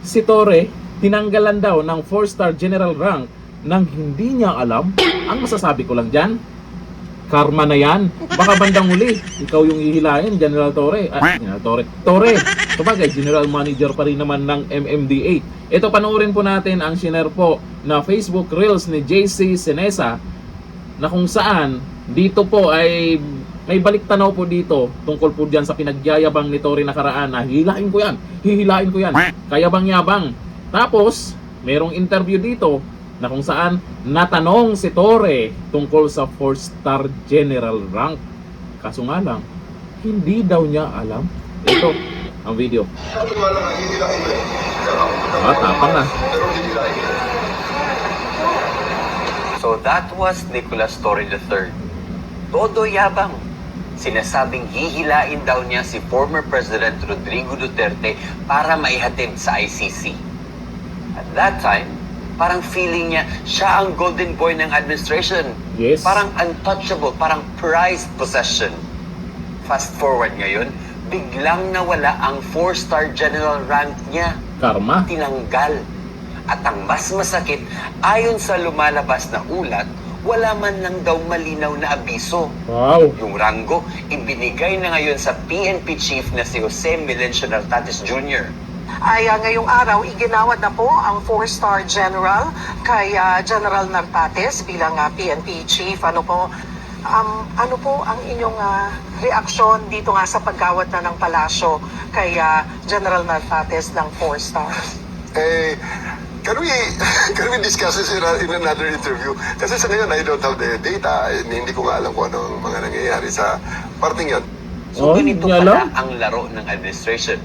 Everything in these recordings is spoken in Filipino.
si Torre tinanggalan daw ng 4-star general rank nang hindi niya alam. Ang masasabi ko lang dyan, karma na yan. Baka bandang huli, ikaw yung hihilain, General Torre. General Torre. Torre, sabagay, General Manager pa rin naman ng MMDA. Ito, panoorin po natin ang share po na Facebook Reels ni JC Senesa na kung saan dito po ay may balik tanaw po dito tungkol po dyan sa pinagyayabang ni Torre nakaraan na hihilain ko yan, hihilain ko yan. Kayabang-yabang. Tapos, merong interview dito na kung saan natanong si Torre tungkol sa 4-star general rank. Kaso nga lang, hindi daw niya alam. Ito ang video. Tapang na. So that was Nicolas Torre III. Todo yabang. Sinasabing hihilain daw niya si former President Rodrigo Duterte para maihatid sa ICC. At that time, parang feeling niya siya ang golden boy ng administration. Yes. Parang untouchable, parang prized possession. Fast forward ngayon, biglang nawala ang 4-star general rank niya. Karma. Tinanggal. At ang mas masakit, ayon sa lumalabas na ulat, wala man lang daw malinaw na abiso. Wow. Yung ranggo, ibinigay na ngayon sa PNP chief na si Jose Melencio Nartates Jr. Ay ngayong araw, iginawad na po ang 4-star general kay General Nartates bilang PNP chief. Ano po ang inyong reaksyon dito nga sa paggawad na ng palasyo kay General Nartates ng 4-star? Can we discuss this in another interview? Kasi sa ngayon, I don't have the data. Hindi ko nga alam kung ano ang mga nangyayari sa parting yan. So ganito hindi alam. pala ang laro ng administration.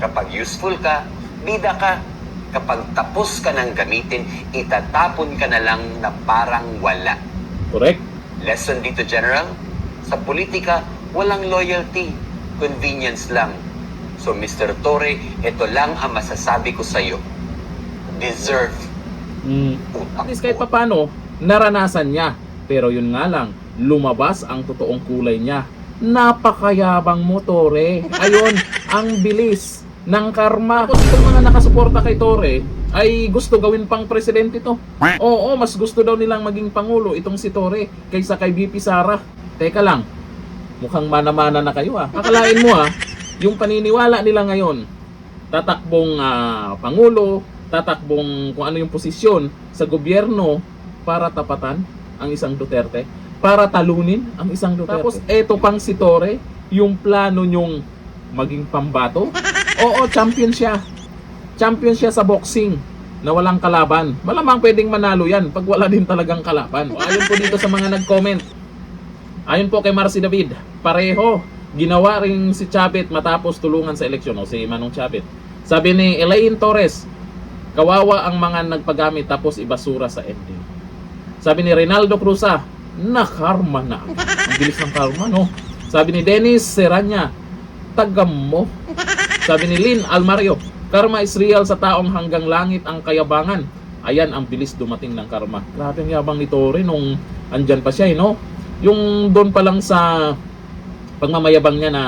Kapag useful ka, bida ka. Kapag tapos ka ng gamitin, itatapon ka na lang na parang wala. Correct. Lesson dito, General, sa politika, walang loyalty, convenience lang. So, Mr. Torre, ito lang ang masasabi ko sa'yo. Deserve. At least kahit papano, naranasan niya. Pero yun nga lang, lumabas ang totoong kulay niya. Napakayabang mo, Torre. Ayun, ang bilis ng karma. Tapos itong mga nakasuporta kay Torre ay gusto gawin pang presidente to. Oo, mas gusto daw nilang maging pangulo itong si Torre kaysa kay VP Sara. Teka lang, mukhang mana-mana na kayo Akalain mo yung paniniwala nila ngayon, tatakbong pangulo, tatakbong kung ano yung posisyon sa gobyerno para tapatan ang isang Duterte, para talunin ang isang Duterte. Tapos eto pang si Torre, yung plano nyong maging pambato. Oo, champion siya. Champion siya sa boxing na walang kalaban. Malamang pwedeng manalo yan pag wala din talagang kalaban. Ayon po dito sa mga nag-comment. Ayon po kay Marcy David, pareho ginawa rin si Chavit matapos tulungan sa eleksyon. O si Manong Chavit. Sabi ni Elaine Torres, kawawa ang mga nagpagamit tapos ibasura sa ending. Sabi ni Reynaldo Cruza, nakarma na. Ang bilis ng karma, no? Sabi ni Dennis Serrania, tagam mo. Sabi ni Lynn Almario, karma is real sa taong hanggang langit ang kayabangan. Ayan ang bilis dumating ng karma. Grabe ang yabang ni Torre nung andyan pa siya, no? Yung doon pa lang sa pagmamayabang niya na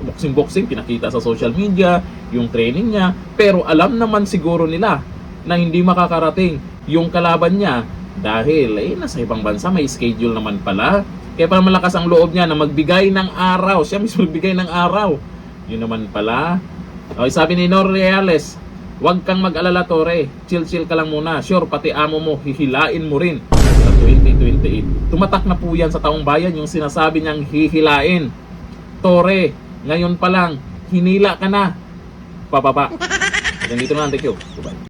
boxing-boxing, pinakita sa social media, yung training niya. Pero alam naman siguro nila na hindi makakarating yung kalaban niya dahil nasa ibang bansa, may schedule naman pala. Kaya para malakas ang loob niya na magbigay ng araw. Siya mismo magbigay ng araw. Yun naman pala. Okay, sabi ni Nor Reales, huwag kang mag-alala, Torre. Chill-chill ka lang muna. Sure, pati amo mo, hihilain mo rin sa 2028. Tumatak na po yan sa taong bayan yung sinasabi niyang hihilain. Torre, ngayon pa lang, hinila ka na. Pababa. Hanggang dito na lang. Thank you. Goodbye.